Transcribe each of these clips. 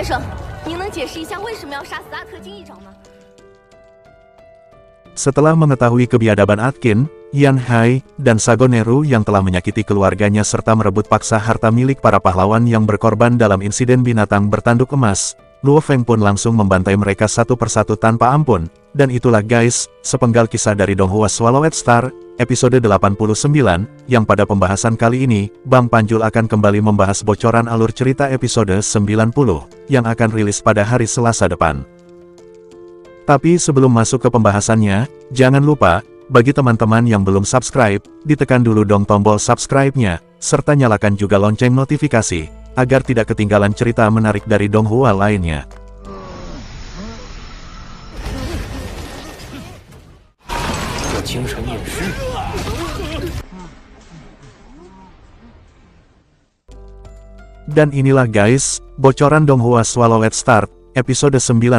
先生，您能解释一下为什么要杀死阿特金议长吗？ Setelah mengetahui kebiadaban Atkin, Yan Hai, dan Sagoneru yang telah menyakiti keluarganya serta merebut paksa harta milik para pahlawan yang berkorban dalam insiden binatang bertanduk emas, Luo Feng pun langsung membantai mereka satu persatu tanpa ampun. Dan itulah guys, sepenggal kisah dari Donghua Swallowed Star, episode 89, yang pada pembahasan kali ini, Bang Panjul akan kembali membahas bocoran alur cerita episode 90, yang akan rilis pada hari Selasa depan. Tapi sebelum masuk ke pembahasannya, jangan lupa, bagi teman-teman yang belum subscribe, ditekan dulu dong tombol subscribe-nya, serta nyalakan juga lonceng notifikasi, agar tidak ketinggalan cerita menarik dari Donghua lainnya. Dan inilah guys, bocoran Donghua Swallowed Star, episode 90.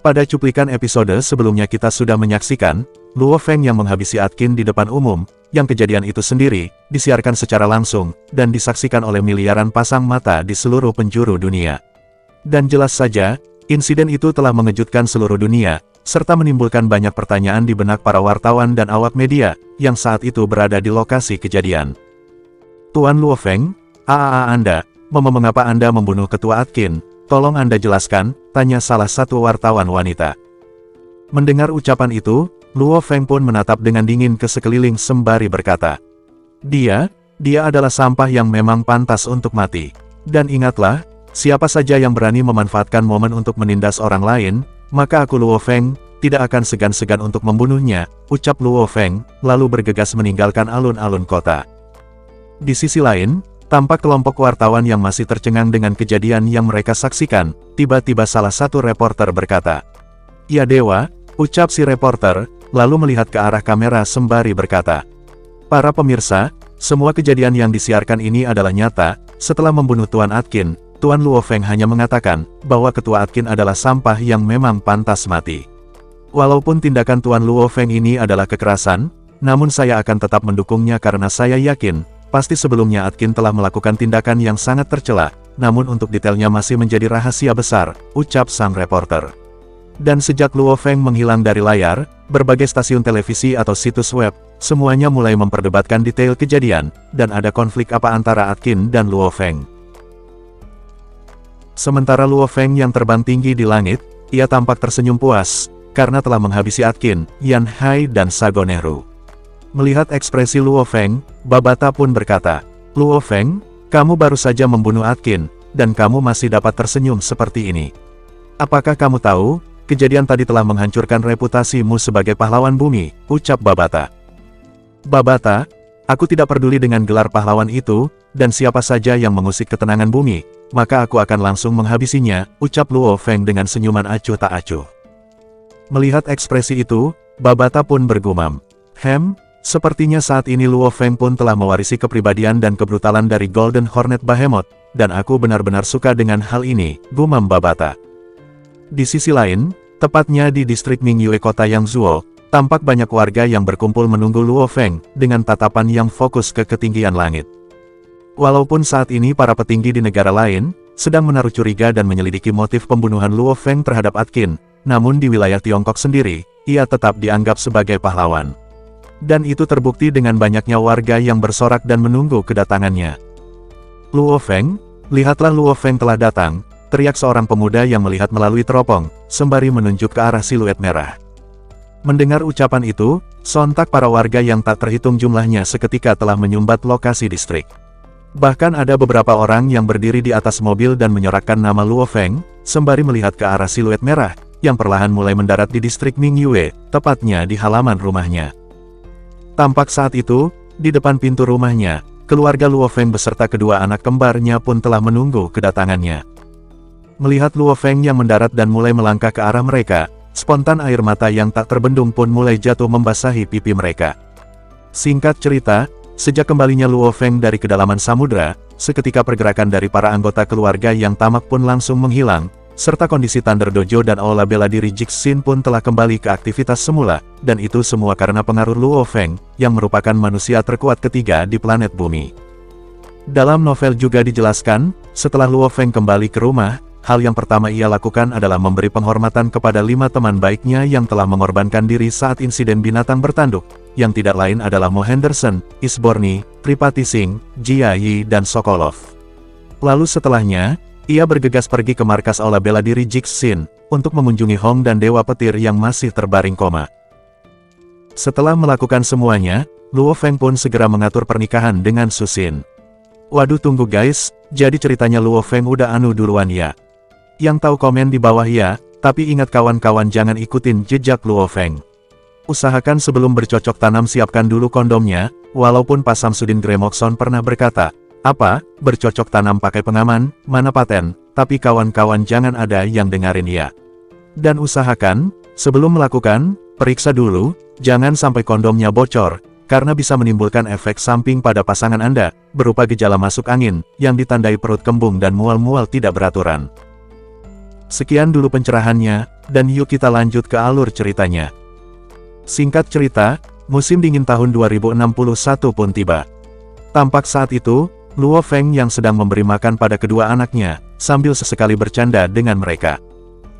Pada cuplikan episode sebelumnya kita sudah menyaksikan, Luo Feng yang menghabisi Atkin di depan umum, yang kejadian itu sendiri, disiarkan secara langsung, dan disaksikan oleh miliaran pasang mata di seluruh penjuru dunia. Dan jelas saja, insiden itu telah mengejutkan seluruh dunia, serta menimbulkan banyak pertanyaan di benak para wartawan dan awak media, yang saat itu berada di lokasi kejadian. Tuan Luo Feng, Anda, mengapa Anda membunuh ketua Atkin? Tolong Anda jelaskan, tanya salah satu wartawan wanita. Mendengar ucapan itu, Luo Feng pun menatap dengan dingin ke sekeliling sembari berkata, Dia adalah sampah yang memang pantas untuk mati. Dan ingatlah, siapa saja yang berani memanfaatkan momen untuk menindas orang lain, maka aku Luo Feng, tidak akan segan-segan untuk membunuhnya, ucap Luo Feng, lalu bergegas meninggalkan alun-alun kota. Di sisi lain, tampak kelompok wartawan yang masih tercengang dengan kejadian yang mereka saksikan, tiba-tiba salah satu reporter berkata, Ya dewa, ucap si reporter, lalu melihat ke arah kamera sembari berkata, Para pemirsa, semua kejadian yang disiarkan ini adalah nyata, setelah membunuh Tuan Atkin, Tuan Luo Feng hanya mengatakan, bahwa ketua Atkin adalah sampah yang memang pantas mati. Walaupun tindakan Tuan Luo Feng ini adalah kekerasan, namun saya akan tetap mendukungnya karena saya yakin, pasti sebelumnya Atkin telah melakukan tindakan yang sangat tercela, namun untuk detailnya masih menjadi rahasia besar, ucap sang reporter. Dan sejak Luo Feng menghilang dari layar, berbagai stasiun televisi atau situs web, semuanya mulai memperdebatkan detail kejadian, dan ada konflik apa antara Atkin dan Luo Feng. Sementara Luo Feng yang terbang tinggi di langit, ia tampak tersenyum puas, karena telah menghabisi Atkin, Yan Hai dan Sagoneru. Melihat ekspresi Luo Feng, Babata pun berkata, Luo Feng, kamu baru saja membunuh Atkin, dan kamu masih dapat tersenyum seperti ini. Apakah kamu tahu, kejadian tadi telah menghancurkan reputasimu sebagai pahlawan bumi, ucap Babata. Babata, aku tidak peduli dengan gelar pahlawan itu, dan siapa saja yang mengusik ketenangan bumi, maka aku akan langsung menghabisinya, ucap Luo Feng dengan senyuman acuh tak acuh. Melihat ekspresi itu, Babata pun bergumam, sepertinya saat ini Luo Feng pun telah mewarisi kepribadian dan kebrutalan dari Golden Hornet Behemoth, dan aku benar-benar suka dengan hal ini, gumam Babata. Di sisi lain, tepatnya di distrik Mingyue kota Yangzhuo, tampak banyak warga yang berkumpul menunggu Luo Feng, dengan tatapan yang fokus ke ketinggian langit. Walaupun saat ini para petinggi di negara lain, sedang menaruh curiga dan menyelidiki motif pembunuhan Luo Feng terhadap Atkin, namun di wilayah Tiongkok sendiri, ia tetap dianggap sebagai pahlawan. Dan itu terbukti dengan banyaknya warga yang bersorak dan menunggu kedatangannya. Luo Feng, lihatlah Luo Feng telah datang, teriak seorang pemuda yang melihat melalui teropong, sembari menunjuk ke arah siluet merah. Mendengar ucapan itu, sontak para warga yang tak terhitung jumlahnya seketika telah menyumbat lokasi distrik. Bahkan ada beberapa orang yang berdiri di atas mobil dan menyorakkan nama Luo Feng, sembari melihat ke arah siluet merah, yang perlahan mulai mendarat di distrik Mingyue, tepatnya di halaman rumahnya. Tampak saat itu, di depan pintu rumahnya, keluarga Luo Feng beserta kedua anak kembarnya pun telah menunggu kedatangannya. Melihat Luo Feng yang mendarat dan mulai melangkah ke arah mereka, spontan air mata yang tak terbendung pun mulai jatuh membasahi pipi mereka. Singkat cerita, sejak kembalinya Luo Feng dari kedalaman samudra, seketika pergerakan dari para anggota keluarga yang tamak pun langsung menghilang, serta kondisi Thunder Dojo dan aula bela diri Jixin pun telah kembali ke aktivitas semula, dan itu semua karena pengaruh Luo Feng, yang merupakan manusia terkuat ketiga di planet bumi. Dalam novel juga dijelaskan, setelah Luo Feng kembali ke rumah, hal yang pertama ia lakukan adalah memberi penghormatan kepada 5 teman baiknya yang telah mengorbankan diri saat insiden binatang bertanduk, yang tidak lain adalah Mo Henderson, Isborni, Tripati Singh, Jia Yi dan Sokolov. Lalu setelahnya, ia bergegas pergi ke markas aula bela diri Jixin, untuk mengunjungi Hong dan Dewa Petir yang masih terbaring koma. Setelah melakukan semuanya, Luo Feng pun segera mengatur pernikahan dengan Susin. Waduh tunggu guys, jadi ceritanya Luo Feng udah anu duluan ya? Yang tahu komen di bawah ya, tapi ingat kawan-kawan jangan ikutin jejak Luo Feng. Usahakan sebelum bercocok tanam siapkan dulu kondomnya, walaupun Pak Samsudin Gremokson pernah berkata, apa, bercocok tanam pakai pengaman, mana paten, tapi kawan-kawan jangan ada yang dengerin ya. Dan usahakan, sebelum melakukan, periksa dulu, jangan sampai kondomnya bocor, karena bisa menimbulkan efek samping pada pasangan Anda, berupa gejala masuk angin, yang ditandai perut kembung dan mual-mual tidak beraturan. Sekian dulu pencerahannya, dan yuk kita lanjut ke alur ceritanya. Singkat cerita, musim dingin tahun 2061 pun tiba. Tampak saat itu, Luo Feng yang sedang memberi makan pada kedua anaknya, sambil sesekali bercanda dengan mereka.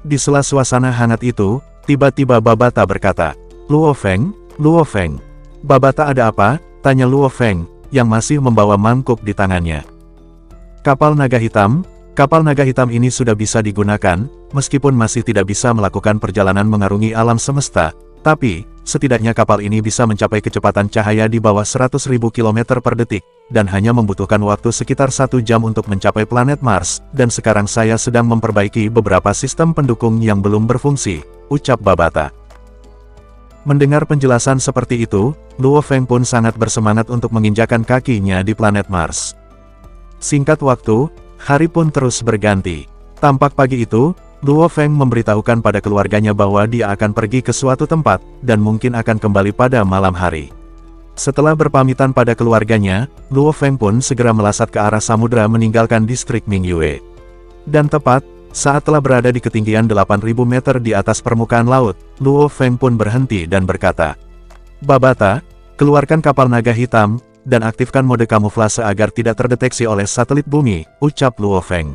Di sela suasana hangat itu, tiba-tiba Babata berkata, Luo Feng, Luo Feng. Babata ada apa? Tanya Luo Feng, yang masih membawa mangkuk di tangannya. Kapal naga hitam ini sudah bisa digunakan, meskipun masih tidak bisa melakukan perjalanan mengarungi alam semesta, tapi, setidaknya kapal ini bisa mencapai kecepatan cahaya di bawah 100.000 km per detik, dan hanya membutuhkan waktu sekitar 1 jam untuk mencapai planet Mars, dan sekarang saya sedang memperbaiki beberapa sistem pendukung yang belum berfungsi, ucap Babata. Mendengar penjelasan seperti itu, Luo Feng pun sangat bersemangat untuk menginjakan kakinya di planet Mars. Singkat waktu, hari pun terus berganti. Tampak pagi itu, Luo Feng memberitahukan pada keluarganya bahwa dia akan pergi ke suatu tempat, dan mungkin akan kembali pada malam hari. Setelah berpamitan pada keluarganya, Luo Feng pun segera melasat ke arah samudera meninggalkan distrik Mingyue. Dan tepat, saat telah berada di ketinggian 8.000 meter di atas permukaan laut, Luo Feng pun berhenti dan berkata, Babata, keluarkan kapal naga hitam, dan aktifkan mode kamuflase agar tidak terdeteksi oleh satelit bumi, ucap Luo Feng.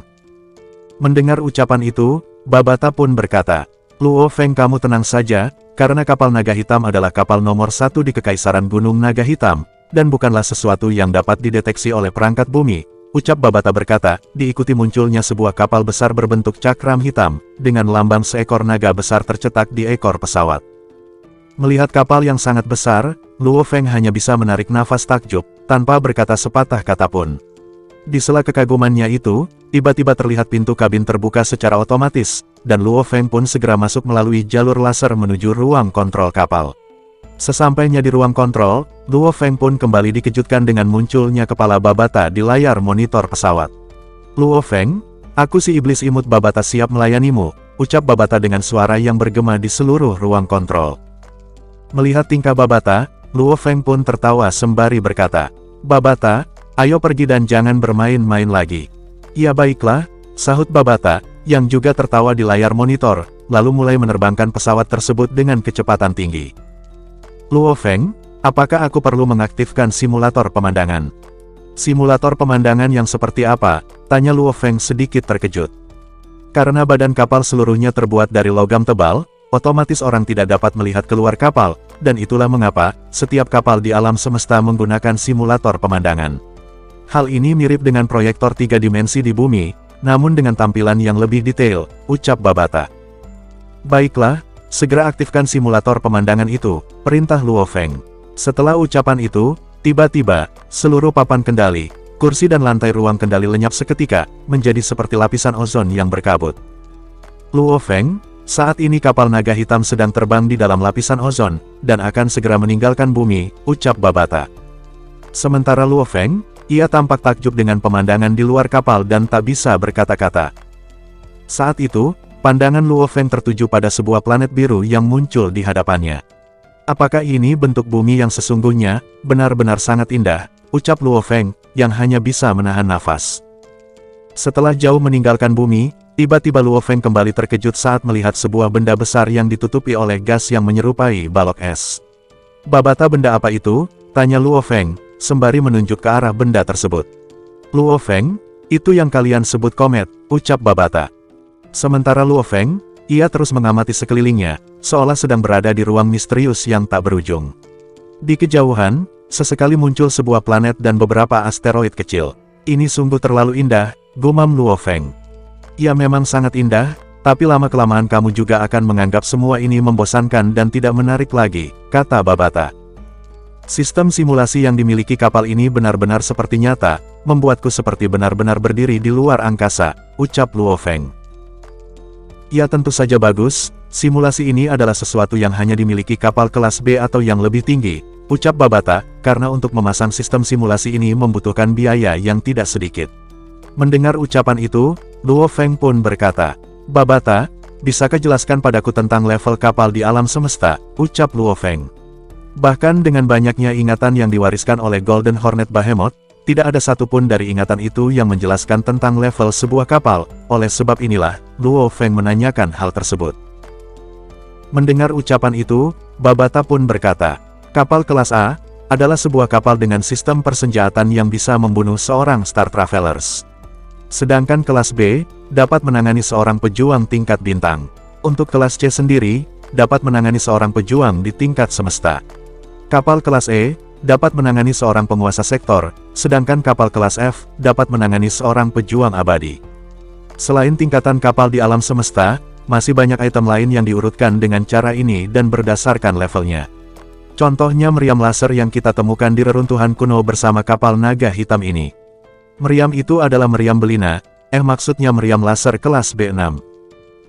Mendengar ucapan itu, Babata pun berkata, Luo Feng kamu tenang saja, karena kapal naga hitam adalah kapal nomor 1 di Kekaisaran Gunung Naga Hitam, dan bukanlah sesuatu yang dapat dideteksi oleh perangkat bumi, ucap Babata berkata, diikuti munculnya sebuah kapal besar berbentuk cakram hitam, dengan lambang seekor naga besar tercetak di ekor pesawat. Melihat kapal yang sangat besar, Luo Feng hanya bisa menarik nafas takjub, tanpa berkata sepatah kata pun. Di sela kekagumannya itu, tiba-tiba terlihat pintu kabin terbuka secara otomatis, dan Luo Feng pun segera masuk melalui jalur laser menuju ruang kontrol kapal. Sesampainya di ruang kontrol, Luo Feng pun kembali dikejutkan dengan munculnya kepala Babata di layar monitor pesawat. Luo Feng, aku si iblis imut Babata siap melayanimu, ucap Babata dengan suara yang bergema di seluruh ruang kontrol. Melihat tingkah Babata, Luo Feng pun tertawa sembari berkata, Babata, ayo pergi dan jangan bermain-main lagi. Ya baiklah, sahut Babata, yang juga tertawa di layar monitor, lalu mulai menerbangkan pesawat tersebut dengan kecepatan tinggi. Luo Feng, apakah aku perlu mengaktifkan simulator pemandangan? Simulator pemandangan yang seperti apa? Tanya Luo Feng sedikit terkejut. Karena badan kapal seluruhnya terbuat dari logam tebal, otomatis orang tidak dapat melihat keluar kapal, dan itulah mengapa, setiap kapal di alam semesta menggunakan simulator pemandangan. Hal ini mirip dengan proyektor 3 dimensi di bumi, namun dengan tampilan yang lebih detail, ucap Babata. Baiklah, segera aktifkan simulator pemandangan itu, perintah Luo Feng. Setelah ucapan itu, tiba-tiba, seluruh papan kendali, kursi dan lantai ruang kendali lenyap seketika, menjadi seperti lapisan ozon yang berkabut. Luo Feng, saat ini kapal naga hitam sedang terbang di dalam lapisan ozon, dan akan segera meninggalkan bumi, ucap Babata. Sementara Luo Feng, ia tampak takjub dengan pemandangan di luar kapal dan tak bisa berkata-kata. Saat itu, pandangan Luo Feng tertuju pada sebuah planet biru yang muncul di hadapannya. Apakah ini bentuk bumi yang sesungguhnya? Benar-benar sangat indah, ucap Luo Feng, yang hanya bisa menahan nafas. Setelah jauh meninggalkan bumi, Tiba-tiba Luo Feng kembali terkejut saat melihat sebuah benda besar yang ditutupi oleh gas yang menyerupai balok es. Babata, benda apa itu? Tanya Luo Feng, sembari menunjuk ke arah benda tersebut. Luo Feng, itu yang kalian sebut komet, ucap Babata. Sementara Luo Feng, ia terus mengamati sekelilingnya, seolah sedang berada di ruang misterius yang tak berujung. Di kejauhan, sesekali muncul sebuah planet dan beberapa asteroid kecil. Ini sungguh terlalu indah, gumam Luo Feng. Ya memang sangat indah, tapi lama-kelamaan kamu juga akan menganggap semua ini membosankan dan tidak menarik lagi, kata Babata. Sistem simulasi yang dimiliki kapal ini benar-benar seperti nyata, membuatku seperti benar-benar berdiri di luar angkasa, ucap Luo Feng. Ya tentu saja bagus, simulasi ini adalah sesuatu yang hanya dimiliki kapal kelas B atau yang lebih tinggi, ucap Babata, karena untuk memasang sistem simulasi ini membutuhkan biaya yang tidak sedikit. Mendengar ucapan itu, Luo Feng pun berkata, Babata, bisakah jelaskan padaku tentang level kapal di alam semesta, ucap Luo Feng. Bahkan dengan banyaknya ingatan yang diwariskan oleh Golden Hornet Behemoth, tidak ada satupun dari ingatan itu yang menjelaskan tentang level sebuah kapal, oleh sebab inilah, Luo Feng menanyakan hal tersebut. Mendengar ucapan itu, Babata pun berkata, kapal kelas A, adalah sebuah kapal dengan sistem persenjataan yang bisa membunuh seorang Star Travelers. Sedangkan kelas B, dapat menangani seorang pejuang tingkat bintang. Untuk kelas C sendiri, dapat menangani seorang pejuang di tingkat semesta. Kapal kelas E, dapat menangani seorang penguasa sektor, sedangkan kapal kelas F, dapat menangani seorang pejuang abadi. Selain tingkatan kapal di alam semesta, masih banyak item lain yang diurutkan dengan cara ini dan berdasarkan levelnya. Contohnya meriam laser yang kita temukan di reruntuhan kuno bersama kapal naga hitam ini. Meriam itu adalah meriam belina, maksudnya meriam laser kelas B6.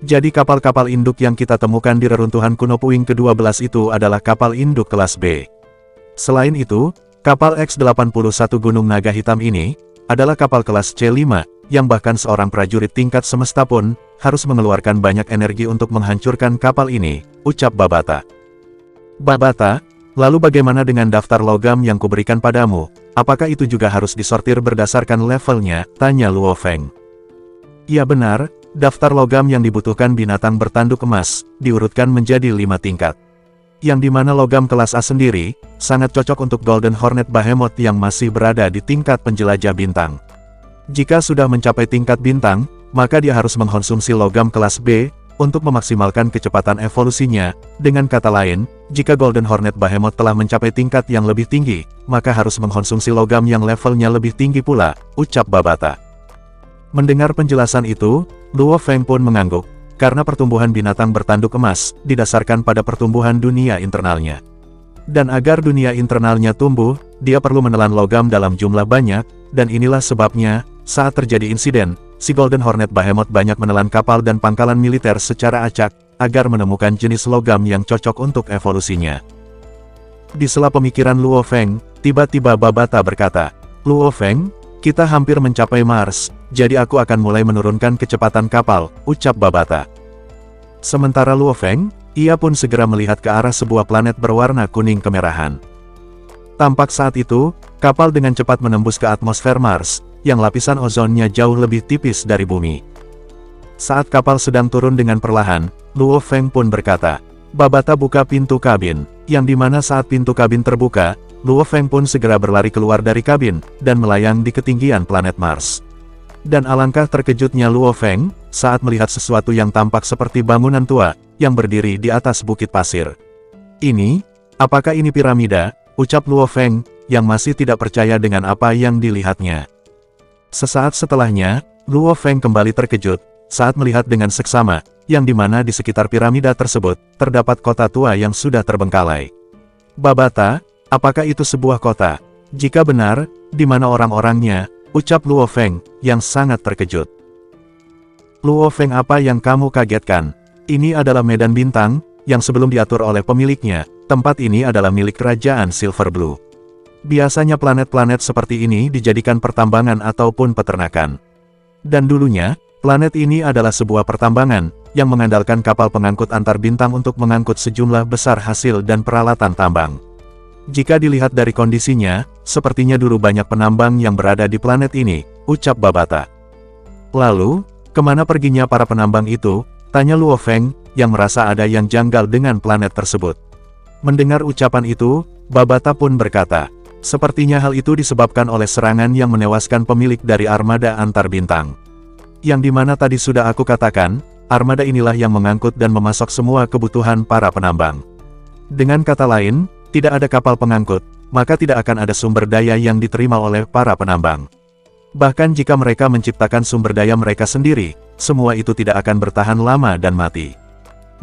Jadi kapal-kapal induk yang kita temukan di reruntuhan kuno puing ke-12 itu adalah kapal induk kelas B. Selain itu, kapal X-81 Gunung Naga Hitam ini, adalah kapal kelas C5, yang bahkan seorang prajurit tingkat semesta pun, harus mengeluarkan banyak energi untuk menghancurkan kapal ini, ucap Babata. Babata, lalu bagaimana dengan daftar logam yang kuberikan padamu? Apakah itu juga harus disortir berdasarkan levelnya? Tanya Luo Feng. Ya benar, daftar logam yang dibutuhkan binatang bertanduk emas, diurutkan menjadi 5 tingkat. Yang dimana logam kelas A sendiri, sangat cocok untuk Golden Hornet Behemoth yang masih berada di tingkat penjelajah bintang. Jika sudah mencapai tingkat bintang, maka dia harus mengkonsumsi logam kelas B, untuk memaksimalkan kecepatan evolusinya. Dengan kata lain, jika Golden Hornet Behemoth telah mencapai tingkat yang lebih tinggi, maka harus mengkonsumsi logam yang levelnya lebih tinggi pula, ucap Babata. Mendengar penjelasan itu, Luo Feng pun mengangguk, karena pertumbuhan binatang bertanduk emas, didasarkan pada pertumbuhan dunia internalnya. Dan agar dunia internalnya tumbuh, dia perlu menelan logam dalam jumlah banyak, dan inilah sebabnya, saat terjadi insiden, si Golden Hornet Behemoth banyak menelan kapal dan pangkalan militer secara acak, agar menemukan jenis logam yang cocok untuk evolusinya. Di sela pemikiran Luo Feng, tiba-tiba Babata berkata, Luo Feng, kita hampir mencapai Mars, jadi aku akan mulai menurunkan kecepatan kapal, ucap Babata. Sementara Luo Feng, ia pun segera melihat ke arah sebuah planet berwarna kuning kemerahan. Tampak saat itu, kapal dengan cepat menembus ke atmosfer Mars, yang lapisan ozonnya jauh lebih tipis dari bumi. Saat kapal sedang turun dengan perlahan, Luo Feng pun berkata, Babata buka pintu kabin, yang dimana saat pintu kabin terbuka, Luo Feng pun segera berlari keluar dari kabin, dan melayang di ketinggian planet Mars. Dan alangkah terkejutnya Luo Feng, saat melihat sesuatu yang tampak seperti bangunan tua, yang berdiri di atas bukit pasir. Ini, apakah ini piramida? Ucap Luo Feng, yang masih tidak percaya dengan apa yang dilihatnya. Sesaat setelahnya, Luo Feng kembali terkejut, saat melihat dengan seksama, yang dimana di sekitar piramida tersebut, terdapat kota tua yang sudah terbengkalai. Babata, apakah itu sebuah kota? Jika benar, di mana orang-orangnya? Ucap Luo Feng, yang sangat terkejut. Luo Feng, apa yang kamu kagetkan? Ini adalah medan bintang, yang sebelum diatur oleh pemiliknya, tempat ini adalah milik kerajaan Silver Blue. Biasanya planet-planet seperti ini dijadikan pertambangan ataupun peternakan. Dan dulunya, planet ini adalah sebuah pertambangan, yang mengandalkan kapal pengangkut antar bintang untuk mengangkut sejumlah besar hasil dan peralatan tambang. Jika dilihat dari kondisinya, sepertinya dulu banyak penambang yang berada di planet ini, ucap Babata. Lalu, Kemana perginya para penambang itu? Tanya Luo Feng, yang merasa ada yang janggal dengan planet tersebut. Mendengar ucapan itu, Babata pun berkata, sepertinya hal itu disebabkan oleh serangan yang menewaskan pemilik dari armada antar bintang. Yang dimana tadi sudah aku katakan, armada inilah yang mengangkut dan memasok semua kebutuhan para penambang. Dengan kata lain, tidak ada kapal pengangkut, maka tidak akan ada sumber daya yang diterima oleh para penambang. Bahkan jika mereka menciptakan sumber daya mereka sendiri, semua itu tidak akan bertahan lama dan mati.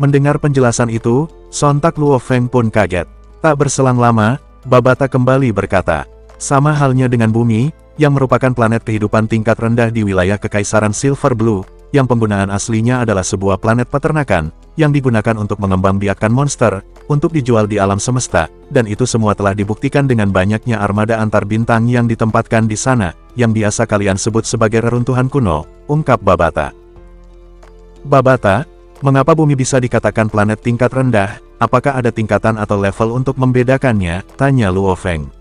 Mendengar penjelasan itu, sontak Luo Feng pun kaget. Tak berselang lama, Babata kembali berkata, sama halnya dengan bumi, yang merupakan planet kehidupan tingkat rendah di wilayah Kekaisaran Silver Blue, yang penggunaan aslinya adalah sebuah planet peternakan, yang digunakan untuk mengembangbiakkan monster, untuk dijual di alam semesta, dan itu semua telah dibuktikan dengan banyaknya armada antar bintang yang ditempatkan di sana, yang biasa kalian sebut sebagai reruntuhan kuno, ungkap Babata. Babata, mengapa bumi bisa dikatakan planet tingkat rendah? Apakah ada tingkatan atau level untuk membedakannya? Tanya Luo Feng.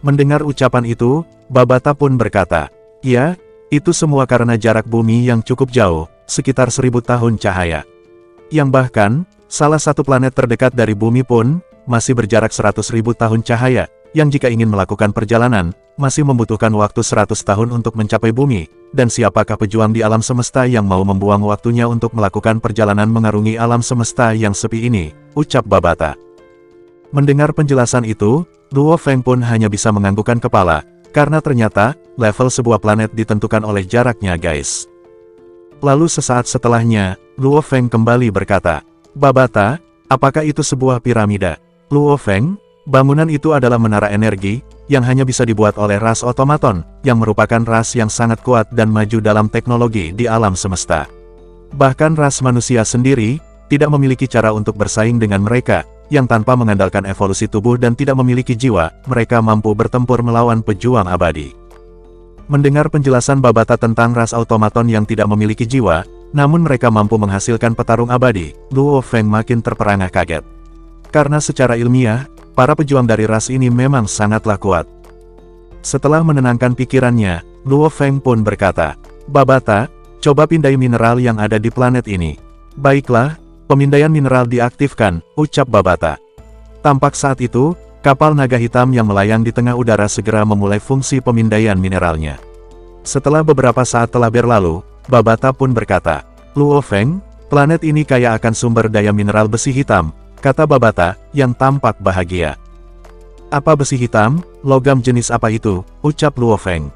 Mendengar ucapan itu, Babata pun berkata, ya, itu semua karena jarak bumi yang cukup jauh, sekitar 1000 tahun cahaya. Yang bahkan, salah satu planet terdekat dari bumi pun, masih berjarak 100.000 tahun cahaya, yang jika ingin melakukan perjalanan, masih membutuhkan waktu 100 tahun untuk mencapai bumi, dan siapakah pejuang di alam semesta yang mau membuang waktunya untuk melakukan perjalanan mengarungi alam semesta yang sepi ini, ucap Babata. Mendengar penjelasan itu, Luo Feng pun hanya bisa menganggukkan kepala, karena ternyata, level sebuah planet ditentukan oleh jaraknya guys. Lalu sesaat setelahnya, Luo Feng kembali berkata, Babata, apakah itu sebuah piramida? Luo Feng, bangunan itu adalah menara energi, yang hanya bisa dibuat oleh ras otomaton, yang merupakan ras yang sangat kuat dan maju dalam teknologi di alam semesta. Bahkan ras manusia sendiri, tidak memiliki cara untuk bersaing dengan mereka, yang tanpa mengandalkan evolusi tubuh dan tidak memiliki jiwa, mereka mampu bertempur melawan pejuang abadi. Mendengar penjelasan Babata tentang ras otomaton yang tidak memiliki jiwa, namun mereka mampu menghasilkan petarung abadi, Luo Feng makin terperangah kaget. Karena secara ilmiah, para pejuang dari ras ini memang sangatlah kuat. Setelah menenangkan pikirannya, Luo Feng pun berkata, Babata, coba pindai mineral yang ada di planet ini. Baiklah, pemindaian mineral diaktifkan, ucap Babata. Tampak saat itu, kapal naga hitam yang melayang di tengah udara segera memulai fungsi pemindaian mineralnya. Setelah beberapa saat telah berlalu, Babata pun berkata, Luo Feng, planet ini kaya akan sumber daya mineral besi hitam, kata Babata, yang tampak bahagia. Apa besi hitam? Logam jenis apa itu? Ucap Luo Feng.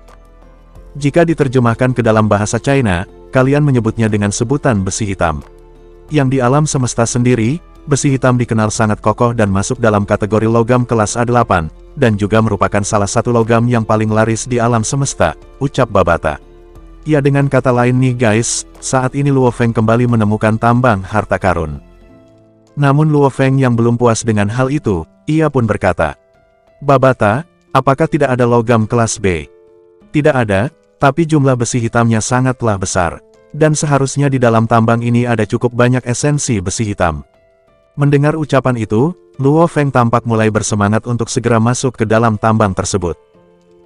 Jika diterjemahkan ke dalam bahasa China, kalian menyebutnya dengan sebutan besi hitam. Yang di alam semesta sendiri, besi hitam dikenal sangat kokoh dan masuk dalam kategori logam kelas A8, dan juga merupakan salah satu logam yang paling laris di alam semesta, ucap Babata. Ya dengan kata lain nih guys, saat ini Luo Feng kembali menemukan tambang harta karun. Namun Luo Feng yang belum puas dengan hal itu, ia pun berkata, Babata, apakah tidak ada logam kelas B? Tidak ada, tapi jumlah besi hitamnya sangatlah besar. Dan seharusnya di dalam tambang ini ada cukup banyak esensi besi hitam. Mendengar ucapan itu, Luo Feng tampak mulai bersemangat untuk segera masuk ke dalam tambang tersebut.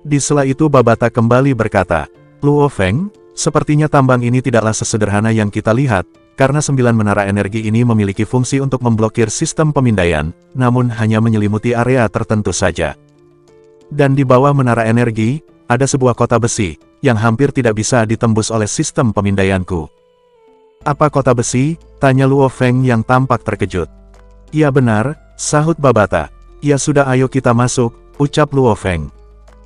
Di sela itu Babata kembali berkata, Luo Feng, sepertinya tambang ini tidaklah sesederhana yang kita lihat, karena 9 menara energi ini memiliki fungsi untuk memblokir sistem pemindaian, namun hanya menyelimuti area tertentu saja. Dan di bawah menara energi, ada sebuah kota besi, yang hampir tidak bisa ditembus oleh sistem pemindaianku. Apa kota besi? Tanya Luo Feng yang tampak terkejut. Iya benar, sahut Babata. Ya sudah ayo kita masuk, ucap Luo Feng.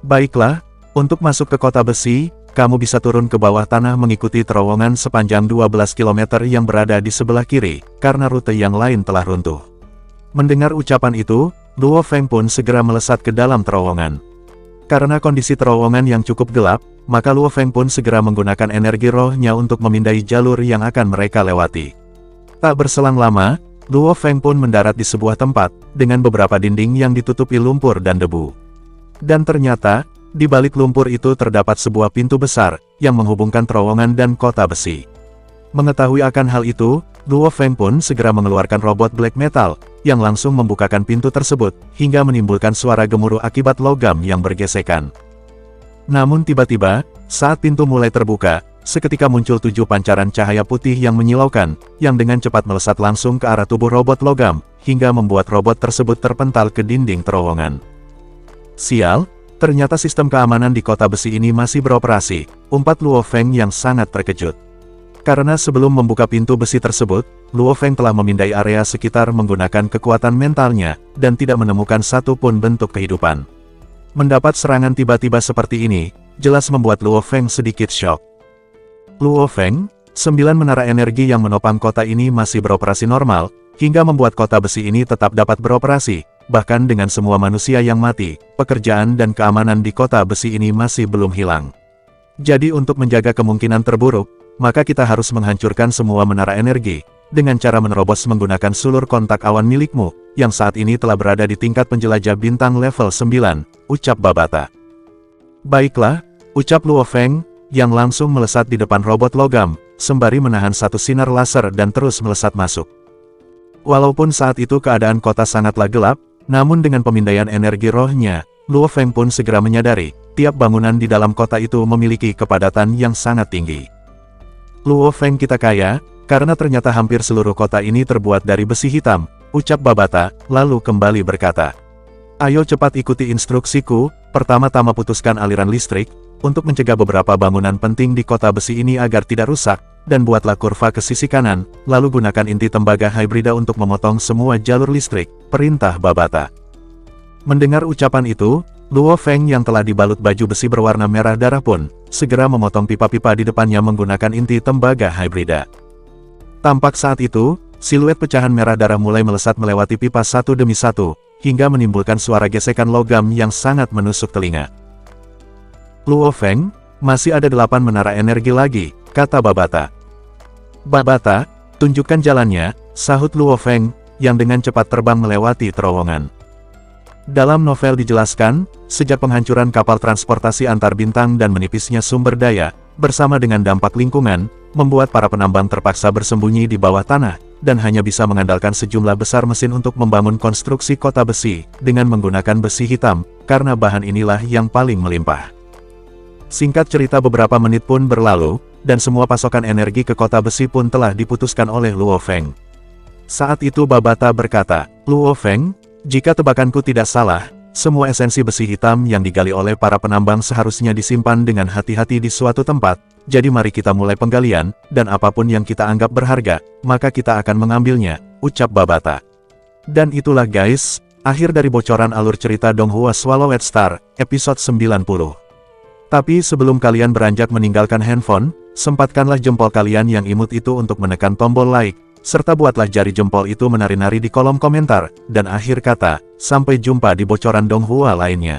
Baiklah, untuk masuk ke kota besi, kamu bisa turun ke bawah tanah mengikuti terowongan sepanjang 12 km yang berada di sebelah kiri, karena rute yang lain telah runtuh. Mendengar ucapan itu, Luo Feng pun segera melesat ke dalam terowongan. Karena kondisi terowongan yang cukup gelap, maka Luo Feng pun segera menggunakan energi rohnya untuk memindai jalur yang akan mereka lewati. Tak berselang lama, Luo Feng pun mendarat di sebuah tempat, dengan beberapa dinding yang ditutupi lumpur dan debu. Dan ternyata, di balik lumpur itu terdapat sebuah pintu besar, yang menghubungkan terowongan dan kota besi. Mengetahui akan hal itu, Luo Feng pun segera mengeluarkan robot black metal, yang langsung membukakan pintu tersebut, hingga menimbulkan suara gemuruh akibat logam yang bergesekan. Namun tiba-tiba, saat pintu mulai terbuka, seketika muncul 7 pancaran cahaya putih yang menyilaukan, yang dengan cepat melesat langsung ke arah tubuh robot logam, hingga membuat robot tersebut terpental ke dinding terowongan. Sial, ternyata sistem keamanan di kota besi ini masih beroperasi, umpat Luo Feng yang sangat terkejut. Karena sebelum membuka pintu besi tersebut, Luo Feng telah memindai area sekitar menggunakan kekuatan mentalnya, dan tidak menemukan satu pun bentuk kehidupan. Mendapat serangan tiba-tiba seperti ini, jelas membuat Luo Feng sedikit syok. Luo Feng, 9 menara energi yang menopang kota ini masih beroperasi normal, hingga membuat kota besi ini tetap dapat beroperasi, bahkan dengan semua manusia yang mati, pekerjaan dan keamanan di kota besi ini masih belum hilang. Jadi untuk menjaga kemungkinan terburuk, maka kita harus menghancurkan semua menara energi, dengan cara menerobos menggunakan sulur kontak awan milikmu, yang saat ini telah berada di tingkat penjelajah bintang level 9, ucap Babata. Baiklah, ucap Luo Feng, yang langsung melesat di depan robot logam, sembari menahan satu sinar laser dan terus melesat masuk. Walaupun saat itu keadaan kota sangatlah gelap, namun dengan pemindaian energi rohnya, Luo Feng pun segera menyadari, tiap bangunan di dalam kota itu memiliki kepadatan yang sangat tinggi. Luo Feng kita kaya, karena ternyata hampir seluruh kota ini terbuat dari besi hitam, ucap Babata, lalu kembali berkata. Ayo cepat ikuti instruksiku, pertama-tama putuskan aliran listrik, untuk mencegah beberapa bangunan penting di kota besi ini agar tidak rusak, dan buatlah kurva ke sisi kanan, lalu gunakan inti tembaga hibrida untuk memotong semua jalur listrik, perintah Babata. Mendengar ucapan itu, Luo Feng yang telah dibalut baju besi berwarna merah darah pun, segera memotong pipa-pipa di depannya menggunakan inti tembaga hibrida. Tampak saat itu, siluet pecahan merah darah mulai melesat melewati pipa satu demi satu, hingga menimbulkan suara gesekan logam yang sangat menusuk telinga. Luo Feng, masih ada 8 menara energi lagi, kata Babata. Babata, tunjukkan jalannya, sahut Luo Feng, yang dengan cepat terbang melewati terowongan. Dalam novel dijelaskan, sejak penghancuran kapal transportasi antar bintang dan menipisnya sumber daya, bersama dengan dampak lingkungan, membuat para penambang terpaksa bersembunyi di bawah tanah, dan hanya bisa mengandalkan sejumlah besar mesin untuk membangun konstruksi kota besi, dengan menggunakan besi hitam, karena bahan inilah yang paling melimpah. Singkat cerita beberapa menit pun berlalu, dan semua pasokan energi ke kota besi pun telah diputuskan oleh Luo Feng. Saat itu Babata berkata, Luo Feng, jika tebakanku tidak salah, semua esensi besi hitam yang digali oleh para penambang seharusnya disimpan dengan hati-hati di suatu tempat, jadi mari kita mulai penggalian, dan apapun yang kita anggap berharga, maka kita akan mengambilnya, ucap Babata. Dan itulah guys, akhir dari bocoran alur cerita Donghua Swallowed Star, episode 90. Tapi sebelum kalian beranjak meninggalkan handphone, sempatkanlah jempol kalian yang imut itu untuk menekan tombol like, serta buatlah jari jempol itu menari-nari di kolom komentar, dan akhir kata, sampai jumpa di bocoran Donghua lainnya.